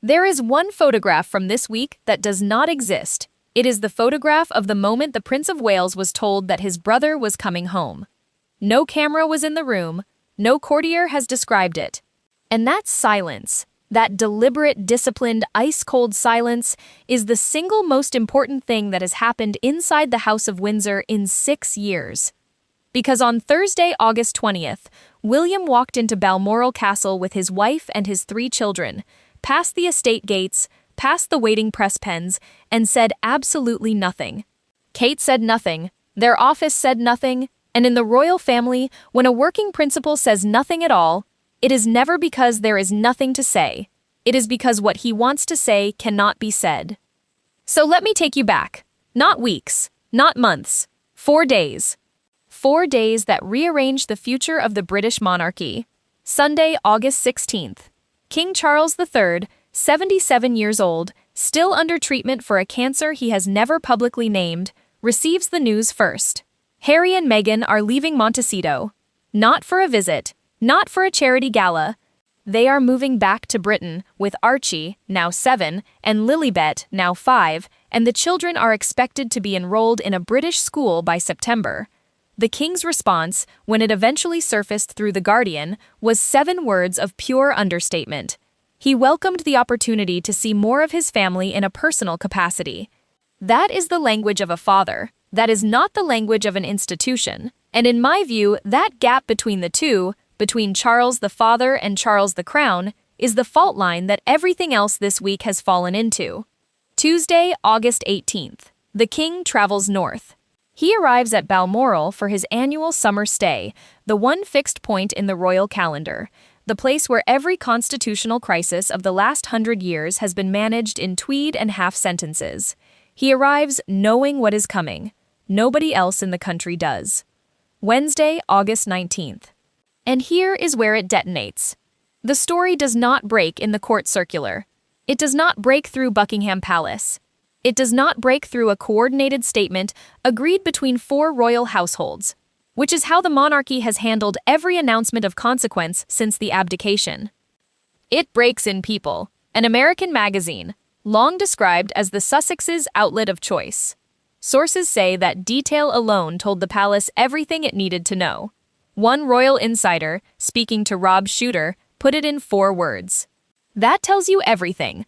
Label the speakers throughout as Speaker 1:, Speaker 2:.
Speaker 1: There is one photograph from this week that does not exist. It is the photograph of the moment the Prince of Wales was told that his brother was coming home. No camera was in the room, no courtier has described it. And that silence, that deliberate, disciplined, ice-cold silence, is the single most important thing that has happened inside the House of Windsor in 6 years. Because on Thursday, August 20th, William walked into Balmoral Castle with his wife and his 3 children, past the estate gates, past the waiting press pens, and said absolutely nothing. Kate said nothing, their office said nothing, and in the royal family, when a working principal says nothing at all, it is never because there is nothing to say. It is because what he wants to say cannot be said. So let me take you back. Not weeks, not months, 4 days. 4 days that rearranged the future of the British monarchy. Sunday, August 16th. King Charles III, 77 years old, still under treatment for a cancer he has never publicly named, receives the news first. Harry and Meghan are leaving Montecito. Not for a visit, not for a charity gala. They are moving back to Britain with Archie, now 7, and Lilibet, now 5, and the children are expected to be enrolled in a British school by September. The king's response, when it eventually surfaced through The Guardian, was 7 words of pure understatement. He welcomed the opportunity to see more of his family in a personal capacity. That is the language of a father. That is not the language of an institution. And in my view, that gap between the two, between Charles the father and Charles the crown, is the fault line that everything else this week has fallen into. Tuesday, August 18th. The king travels north. He arrives at Balmoral for his annual summer stay, the one fixed point in the royal calendar, the place where every constitutional crisis of the last 100 years has been managed in tweed and half sentences. He arrives knowing what is coming. Nobody else in the country does. Wednesday, August 19th. And here is where it detonates. The story does not break in the court circular. It does not break through Buckingham Palace. It does not break through a coordinated statement agreed between 4 royal households, which is how the monarchy has handled every announcement of consequence since the abdication. It breaks in People, an American magazine, long described as the Sussexes' outlet of choice. Sources say that detail alone told the palace everything it needed to know. One royal insider, speaking to Rob Shooter, put it in 4 words. That tells you everything.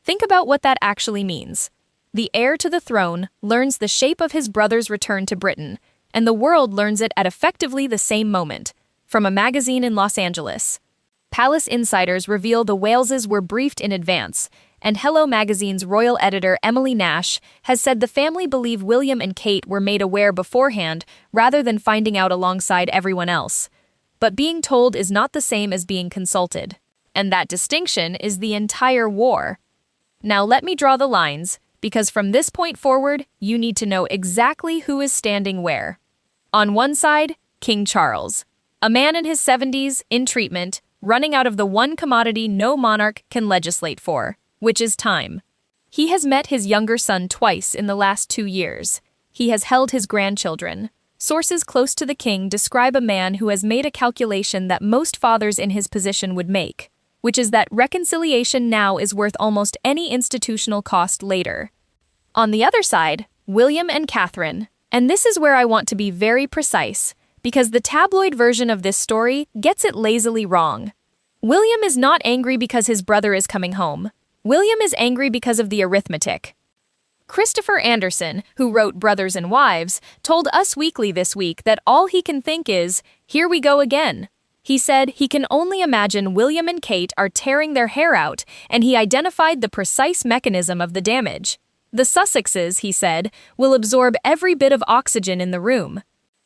Speaker 1: Think about what that actually means. The heir to the throne learns the shape of his brother's return to Britain, and the world learns it at effectively the same moment, from a magazine in Los Angeles. Palace insiders reveal the Waleses were briefed in advance, and Hello Magazine's royal editor Emily Nash has said the family believe William and Kate were made aware beforehand rather than finding out alongside everyone else. But being told is not the same as being consulted, and that distinction is the entire war. Now let me draw the lines, because from this point forward, you need to know exactly who is standing where. On one side, King Charles, a man in his 70s, in treatment, running out of the one commodity no monarch can legislate for, which is time. He has met his younger son twice in the last 2 years. He has held his grandchildren. Sources close to the king describe a man who has made a calculation that most fathers in his position would make, which is that reconciliation now is worth almost any institutional cost later. On the other side, William and Catherine, and this is where I want to be very precise, because the tabloid version of this story gets it lazily wrong. William is not angry because his brother is coming home. William is angry because of the arithmetic. Christopher Anderson, who wrote Brothers and Wives, told Us Weekly this week that all he can think is, here we go again. He said he can only imagine William and Kate are tearing their hair out, and he identified the precise mechanism of the damage. The Sussexes, he said, will absorb every bit of oxygen in the room.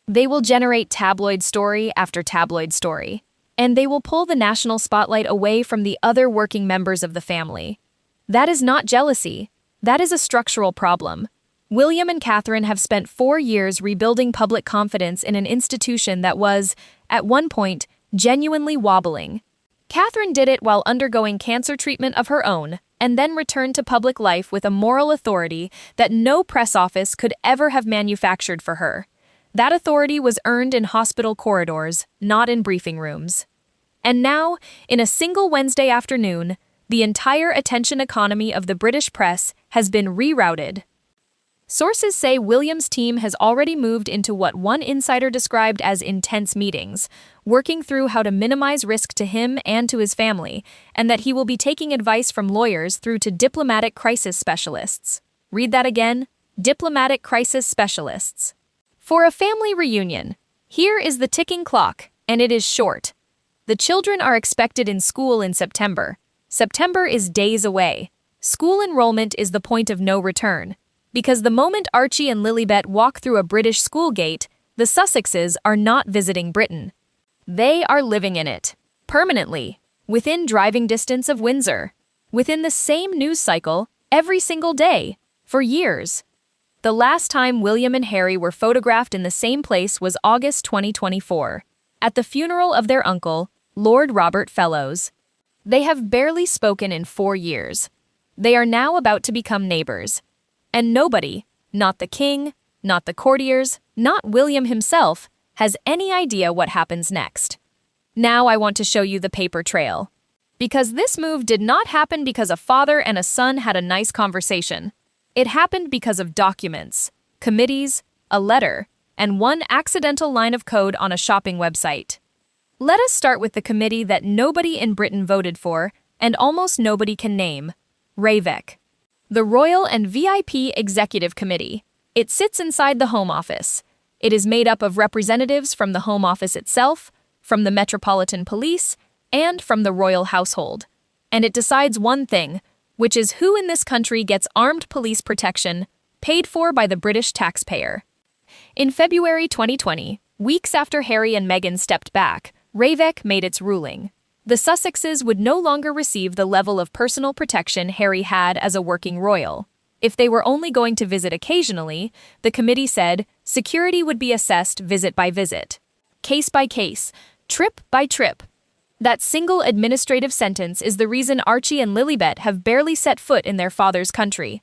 Speaker 1: They will generate tabloid story after tabloid story, and they will pull the national spotlight away from the other working members of the family. That is not jealousy. That is a structural problem. William and Catherine have spent 4 years rebuilding public confidence in an institution that was, at one point, genuinely wobbling. Catherine did it while undergoing cancer treatment of her own, and then returned to public life with a moral authority that no press office could ever have manufactured for her. That authority was earned in hospital corridors, not in briefing rooms. And now, in a single Wednesday afternoon, The entire attention economy of the British press has been rerouted. Sources say William's team has already moved into what one insider described as intense meetings, working through how to minimize risk to him and to his family, and that he will be taking advice from lawyers through to diplomatic crisis specialists. Read that again: diplomatic crisis specialists. For a family reunion, here is the ticking clock, and it is short. The children are expected in school in September. September is days away. School enrollment is the point of no return. Because the moment Archie and Lilibet walk through a British school gate, the Sussexes are not visiting Britain. They are living in it, permanently, within driving distance of Windsor, within the same news cycle, every single day, for years. The last time William and Harry were photographed in the same place was August 2024, at the funeral of their uncle, Lord Robert Fellows. They have barely spoken in 4 years. They are now about to become neighbors. And nobody, not the king, not the courtiers, not William himself, has any idea what happens next. Now I want to show you the paper trail. Because this move did not happen because a father and a son had a nice conversation. It happened because of documents, committees, a letter, and one accidental line of code on a shopping website. Let us start with the committee that nobody in Britain voted for, and almost nobody can name: REVEC. The Royal and VIP Executive Committee. It sits inside the Home Office. It is made up of representatives from the Home Office itself, from the Metropolitan Police, and from the royal household. And it decides one thing, which is who in this country gets armed police protection, paid for by the British taxpayer. In February 2020, weeks after Harry and Meghan stepped back, REVEC made its ruling. The Sussexes would no longer receive the level of personal protection Harry had as a working royal. If they were only going to visit occasionally, the committee said, security would be assessed visit by visit, case by case, trip by trip. That single administrative sentence is the reason Archie and Lilibet have barely set foot in their father's country.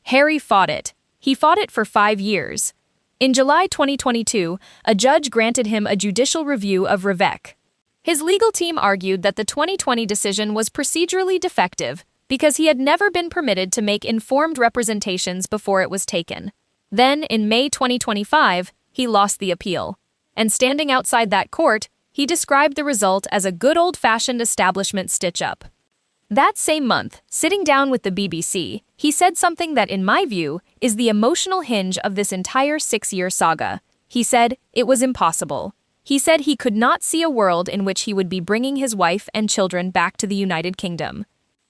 Speaker 1: Harry fought it. He fought it for 5 years. In July 2022, a judge granted him a judicial review of REVEC. His legal team argued that the 2020 decision was procedurally defective because he had never been permitted to make informed representations before it was taken. Then, in May 2025, he lost the appeal. And standing outside that court, he described the result as a good old-fashioned establishment stitch-up. That same month, sitting down with the BBC, he said something that, in my view, is the emotional hinge of this entire 6-year saga. He said it was impossible. He said he could not see a world in which he would be bringing his wife and children back to the United Kingdom.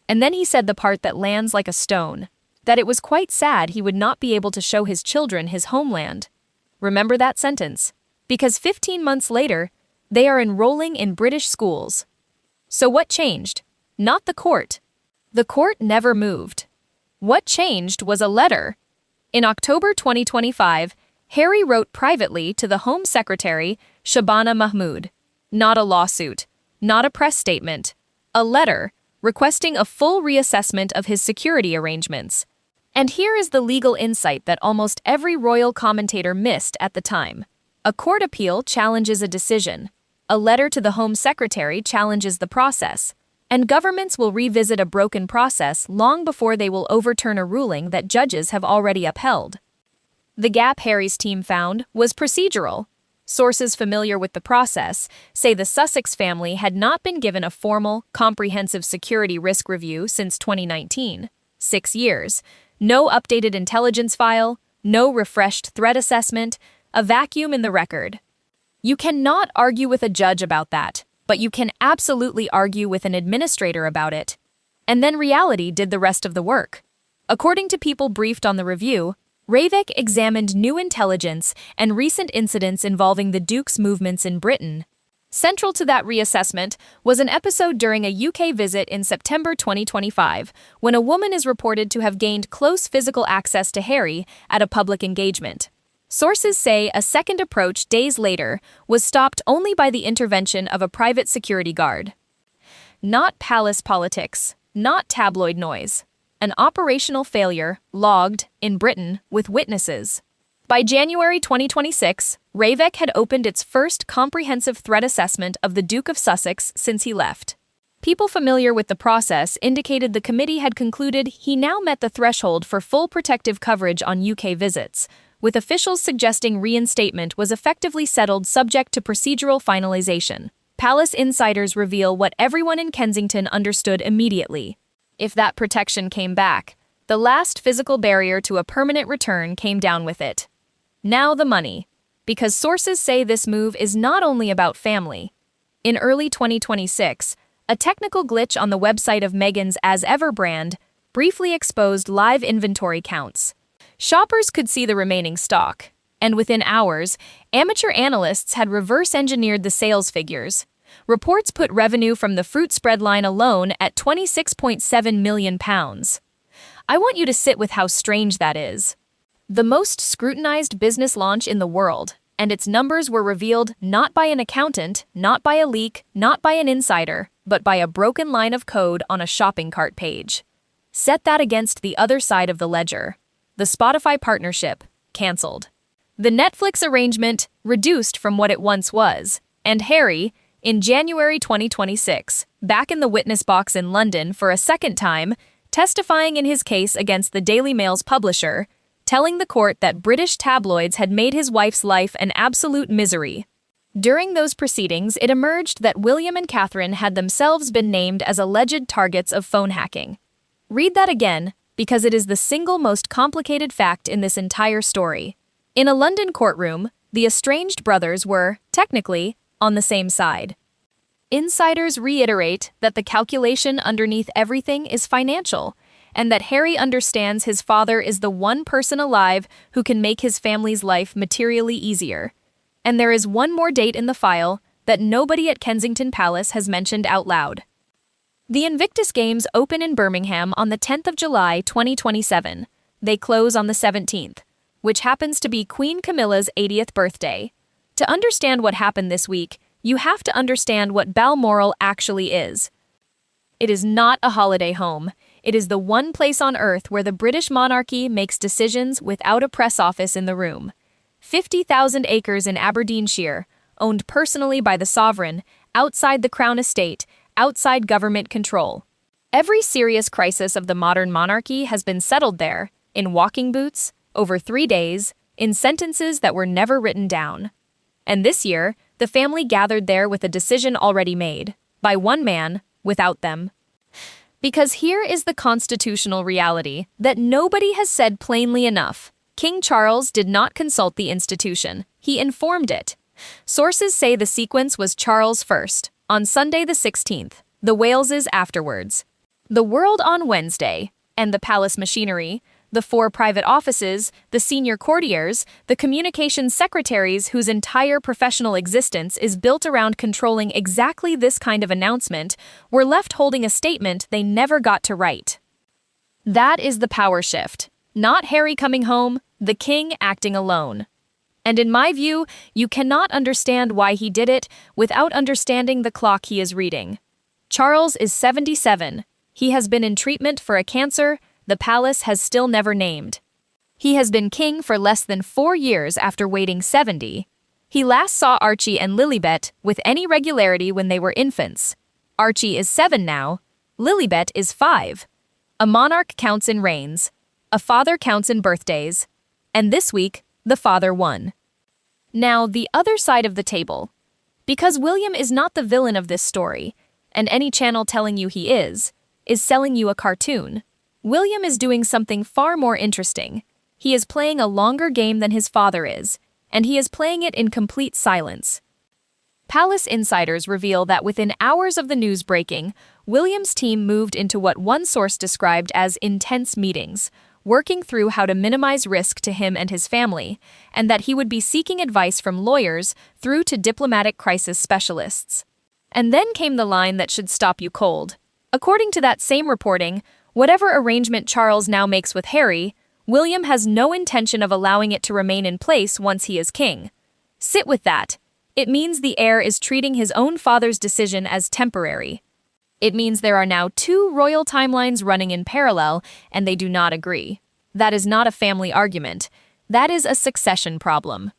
Speaker 1: And then he said the part that lands like a stone, that it was quite sad he would not be able to show his children his homeland. Remember that sentence? Because 15 months later, they are enrolling in British schools. So what changed? Not the court. The court never moved. What changed was a letter. In October 2025, Harry wrote privately to the Home Secretary, Shabana Mahmood. Not a lawsuit, not a press statement, a letter requesting a full reassessment of his security arrangements. And here is the legal insight that almost every royal commentator missed at the time. A court appeal challenges a decision. A letter to the Home Secretary challenges the process. And governments will revisit a broken process long before they will overturn a ruling that judges have already upheld. The gap Harry's team found was procedural. Sources familiar with the process say the Sussex family had not been given a formal, comprehensive security risk review since 2019. 6 years. No updated intelligence file, no refreshed threat assessment, a vacuum in the record. You cannot argue with a judge about that, but you can absolutely argue with an administrator about it. And then reality did the rest of the work. According to people briefed on the review, REVEC examined new intelligence and recent incidents involving the Duke's movements in Britain. Central to that reassessment was an episode during a UK visit in September 2025, when a woman is reported to have gained close physical access to Harry at a public engagement. Sources say a second approach days later was stopped only by the intervention of a private security guard. Not palace politics, not tabloid noise. An operational failure, logged, in Britain, with witnesses. By January 2026, REVEC had opened its first comprehensive threat assessment of the Duke of Sussex since he left. People familiar with the process indicated the committee had concluded he now met the threshold for full protective coverage on UK visits, with officials suggesting reinstatement was effectively settled subject to procedural finalization. Palace insiders reveal what everyone in Kensington understood immediately. If that protection came back, the last physical barrier to a permanent return came down with it. Now the money. Because sources say this move is not only about family. In early 2026, a technical glitch on the website of Meghan's As Ever brand briefly exposed live inventory counts. Shoppers could see the remaining stock, and within hours, amateur analysts had reverse-engineered the sales figures. Reports put revenue from the fruit spread line alone at £26.7 million. I want you to sit with how strange that is. The most scrutinized business launch in the world, and its numbers were revealed not by an accountant, not by a leak, not by an insider, but by a broken line of code on a shopping cart page. Set that against the other side of the ledger. The Spotify partnership, cancelled. The Netflix arrangement, reduced from what it once was. And Harry, in January 2026, back in the witness box in London for a second time, testifying in his case against the Daily Mail's publisher, telling the court that British tabloids had made his wife's life an absolute misery. During those proceedings, it emerged that William and Catherine had themselves been named as alleged targets of phone hacking. Read that again, because it is the single most complicated fact in this entire story. In a London courtroom, the estranged brothers were, technically, on the same side. Insiders reiterate that the calculation underneath everything is financial, and that Harry understands his father is the one person alive who can make his family's life materially easier. And there is one more date in the file that nobody at Kensington Palace has mentioned out loud. The Invictus Games open in Birmingham on the 10th of July 2027. They close on the 17th, which happens to be Queen Camilla's 80th birthday. To understand what happened this week, you have to understand what Balmoral actually is. It is not a holiday home. It is the one place on earth where the British monarchy makes decisions without a press office in the room. 50,000 acres in Aberdeenshire, owned personally by the sovereign, outside the Crown estate, outside government control. Every serious crisis of the modern monarchy has been settled there, in walking boots, over 3 days, in sentences that were never written down. And this year, the family gathered there with a decision already made, by one man, without them. Because here is the constitutional reality that nobody has said plainly enough. King Charles did not consult the institution. He informed it. Sources say the sequence was Charles first, on Sunday the 16th, the Waleses afterwards, the world on Wednesday, and the palace machinery, the 4 private offices, the senior courtiers, the communications secretaries whose entire professional existence is built around controlling exactly this kind of announcement, were left holding a statement they never got to write. That is the power shift. Not Harry coming home, the king acting alone. And in my view, you cannot understand why he did it without understanding the clock he is reading. Charles is 77. He has been in treatment for a cancer the palace has still never named. He has been king for less than 4 years after waiting 70. He last saw Archie and Lilibet with any regularity when they were infants. Archie is 7 now. Lilibet is 5. A monarch counts in reigns. A father counts in birthdays. And this week, the father won. Now, the other side of the table. Because William is not the villain of this story, and any channel telling you he is selling you a cartoon. William is doing something far more interesting. He is playing a longer game than his father is, and he is playing it in complete silence. Palace insiders reveal that within hours of the news breaking, William's team moved into what one source described as intense meetings, working through how to minimize risk to him and his family, and that he would be seeking advice from lawyers through to diplomatic crisis specialists. And then came the line that should stop you cold. According to that same reporting, whatever arrangement Charles now makes with Harry, William has no intention of allowing it to remain in place once he is king. Sit with that. It means the heir is treating his own father's decision as temporary. It means there are now 2 royal timelines running in parallel, and they do not agree. That is not a family argument. That is a succession problem.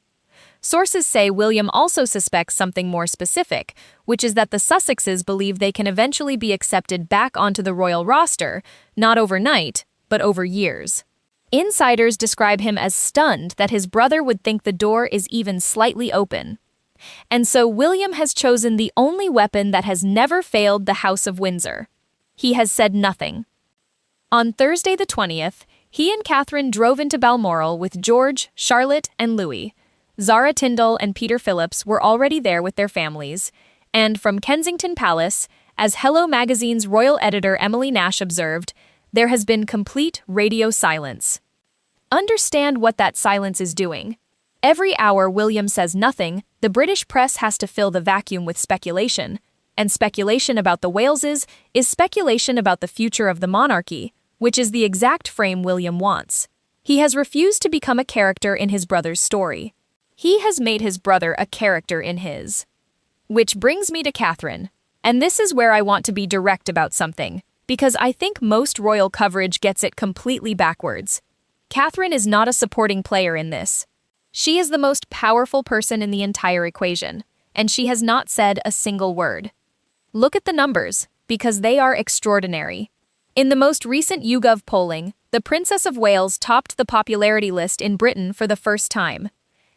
Speaker 1: Sources say William also suspects something more specific, which is that the Sussexes believe they can eventually be accepted back onto the royal roster, not overnight, but over years. Insiders describe him as stunned that his brother would think the door is even slightly open. And so William has chosen the only weapon that has never failed the House of Windsor. He has said nothing. On Thursday the 20th, he and Catherine drove into Balmoral with George, Charlotte, and Louis. Zara Tindall and Peter Phillips were already there with their families, and from Kensington Palace, as Hello Magazine's royal editor Emily Nash observed, there has been complete radio silence. Understand what that silence is doing. Every hour William says nothing, the British press has to fill the vacuum with speculation, and speculation about the Waleses is speculation about the future of the monarchy, which is the exact frame William wants. He has refused to become a character in his brother's story. He has made his brother a character in his. Which brings me to Catherine. And this is where I want to be direct about something, because I think most royal coverage gets it completely backwards. Catherine is not a supporting player in this. She is the most powerful person in the entire equation, and she has not said a single word. Look at the numbers, because they are extraordinary. In the most recent YouGov polling, the Princess of Wales topped the popularity list in Britain for the first time,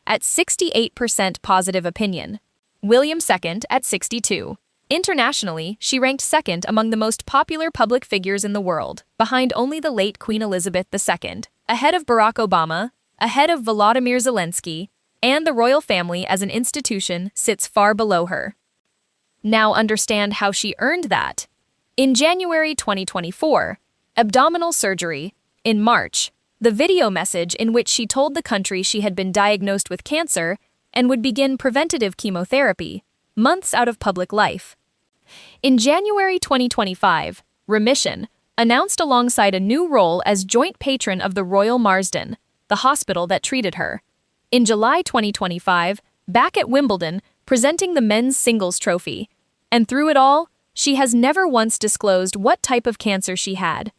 Speaker 1: at 68% positive opinion. William second at 62. Internationally, she ranked second among the most popular public figures in the world, behind only the late Queen Elizabeth II, ahead of Barack Obama, ahead of Volodymyr Zelensky, and the royal family as an institution sits far below her. Now understand how she earned that. In January 2024, abdominal surgery. In March, the video message in which she told the country she had been diagnosed with cancer and would begin preventative chemotherapy, months out of public life. In January 2025, Remission announced alongside a new role as joint patron of the Royal Marsden, the hospital that treated her. In July 2025, back at Wimbledon, presenting the men's singles trophy. And through it all, she has never once disclosed what type of cancer she had.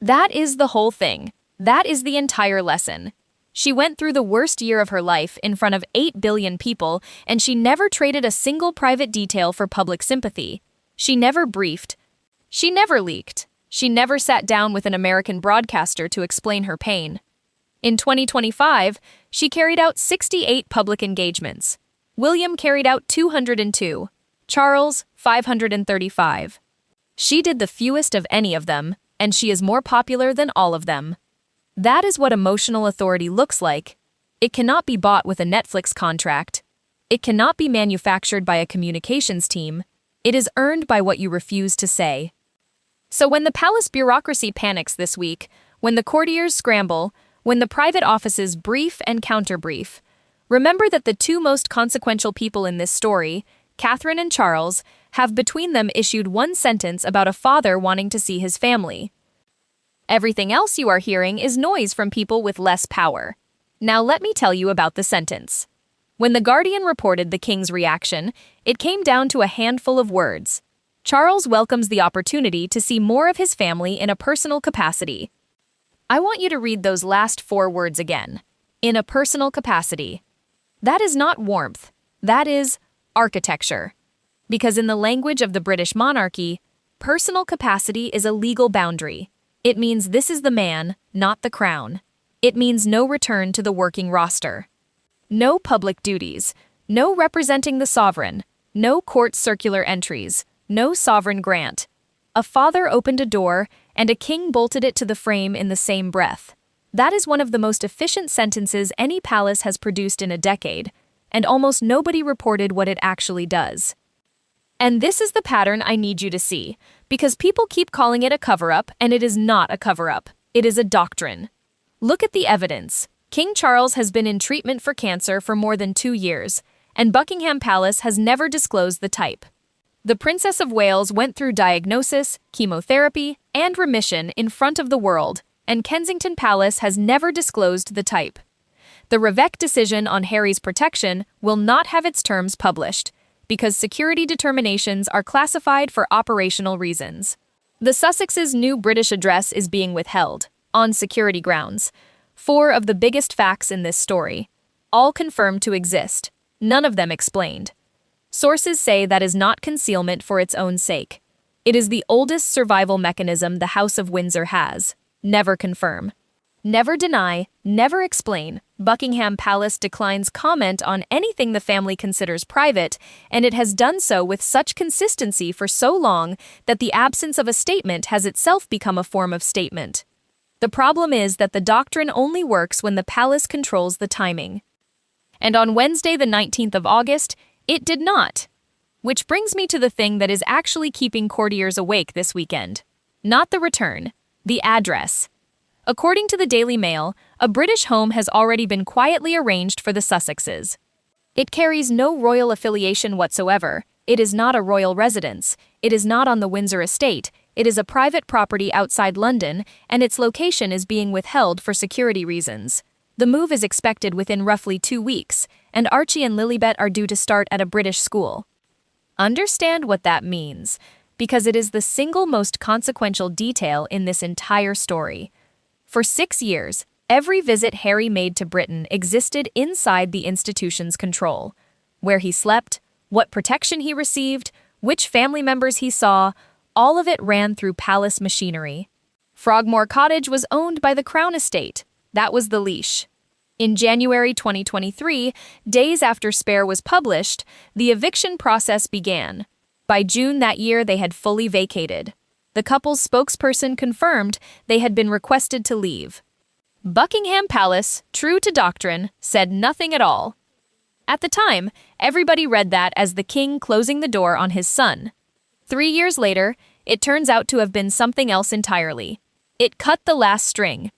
Speaker 1: That is the whole thing. That is the entire lesson. She went through the worst year of her life in front of 8 billion people, and she never traded a single private detail for public sympathy. She never briefed. She never leaked. She never sat down with an American broadcaster to explain her pain. In 2025, she carried out 68 public engagements. William carried out 202. Charles, 535. She did the fewest of any of them, and she is more popular than all of them. That is what emotional authority looks like. It cannot be bought with a Netflix contract. It cannot be manufactured by a communications team. It is earned by what you refuse to say. So when the palace bureaucracy panics this week, when the courtiers scramble, when the private offices brief and counterbrief, remember that the two most consequential people in this story, Catherine and Charles, have between them issued one sentence about a father wanting to see his family. Everything else you are hearing is noise from people with less power. Now let me tell you about the sentence. When The Guardian reported the king's reaction, it came down to a handful of words. Charles welcomes the opportunity to see more of his family in a personal capacity. I want you to read those last 4 words again. In a personal capacity. That is not warmth. That is architecture. Because in the language of the British monarchy, personal capacity is a legal boundary. It means this is the man, not the crown. It means no return to the working roster. No public duties, no representing the sovereign, no court circular entries, no sovereign grant. A father opened a door, and a king bolted it to the frame in the same breath. That is one of the most efficient sentences any palace has produced in a decade, and almost nobody reported what it actually does. And this is the pattern I need you to see, because people keep calling it a cover-up, and it is not a cover-up. It is a doctrine. Look at the evidence. King Charles has been in treatment for cancer for more than 2 years, and Buckingham Palace has never disclosed the type. The Princess of Wales went through diagnosis, chemotherapy, and remission in front of the world, and Kensington Palace has never disclosed the type. The Revec decision on Harry's protection will not have its terms published, because security determinations are classified for operational reasons. The Sussexes' new British address is being withheld, on security grounds. 4 of the biggest facts in this story. all confirmed to exist. None of them explained. Sources say that is not concealment for its own sake. It is the oldest survival mechanism the House of Windsor has. Never confirm. Never deny, never explain. Buckingham Palace declines comment on anything the family considers private, and it has done so with such consistency for so long that the absence of a statement has itself become a form of statement. The problem is that the doctrine only works when the palace controls the timing. And on Wednesday, the 19th of August, it did not. Which brings me to the thing that is actually keeping courtiers awake this weekend. Not the return, the address. According to the Daily Mail, a British home has already been quietly arranged for the Sussexes. It carries no royal affiliation whatsoever. It is not a royal residence. It is not on the Windsor estate. It is a private property outside London, and its location is being withheld for security reasons. The move is expected within roughly 2 weeks, and Archie and Lilibet are due to start at a British school. Understand what that means, because it is the single most consequential detail in this entire story. For 6 years, every visit Harry made to Britain existed inside the institution's control. Where he slept, what protection he received, which family members he saw, all of it ran through palace machinery. Frogmore Cottage was owned by the Crown Estate. That was the leash. In January 2023, days after Spare was published, the eviction process began. By June that year, they had fully vacated. The couple's spokesperson confirmed they had been requested to leave. Buckingham Palace, true to doctrine, said nothing at all. At the time, everybody read that as the king closing the door on his son. 3 years later, it turns out to have been something else entirely. It cut the last string.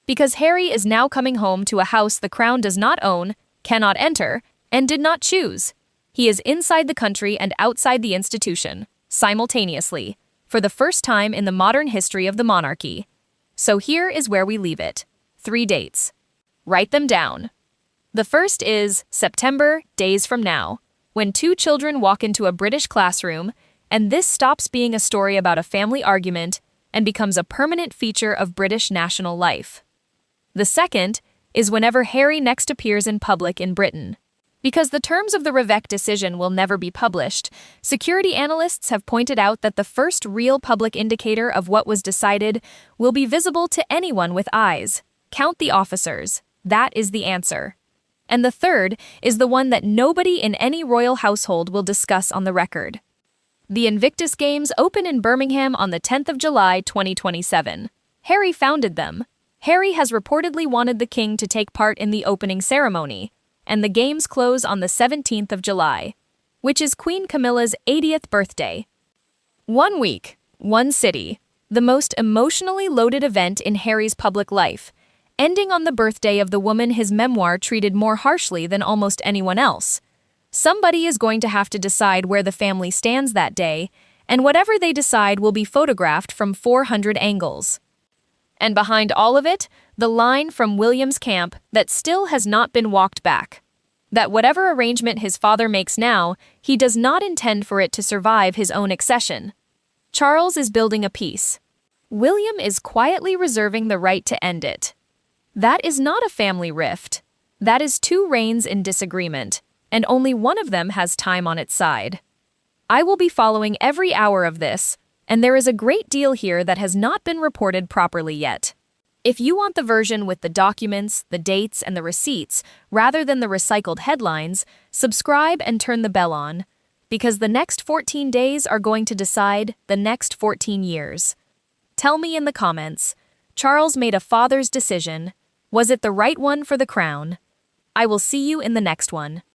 Speaker 1: Because Harry is now coming home to a house the crown does not own, cannot enter, and did not choose. He is inside the country and outside the institution, simultaneously, for the first time in the modern history of the monarchy. So here is where we leave it. 3 dates. Write them down. The first is September, days from now, when 2 children walk into a British classroom, and this stops being a story about a family argument and becomes a permanent feature of British national life. The second is whenever Harry next appears in public in Britain. Because the terms of the Revec decision will never be published, security analysts have pointed out that the first real public indicator of what was decided will be visible to anyone with eyes. Count the officers. That is the answer. And the third is the one that nobody in any royal household will discuss on the record. The Invictus Games open in Birmingham on the 10th of July, 2027. Harry founded them. Harry has reportedly wanted the king to take part in the opening ceremony, and the games close on the 17th of July, which is Queen Camilla's 80th birthday. 1 week, 1 city, the most emotionally loaded event in Harry's public life, ending on the birthday of the woman his memoir treated more harshly than almost anyone else. Somebody is going to have to decide where the family stands that day, and whatever they decide will be photographed from 400 angles. And behind all of it, the line from William's camp that still has not been walked back. That whatever arrangement his father makes now, he does not intend for it to survive his own accession. Charles is building a peace. William is quietly reserving the right to end it. That is not a family rift. That is 2 reigns in disagreement, and only one of them has time on its side. I will be following every hour of this, and there is a great deal here that has not been reported properly yet. If you want the version with the documents, the dates, and the receipts, rather than the recycled headlines, subscribe and turn the bell on, because the next 14 days are going to decide the next 14 years. Tell me in the comments, Charles made a father's decision. Was it the right one for the crown? I will see you in the next one.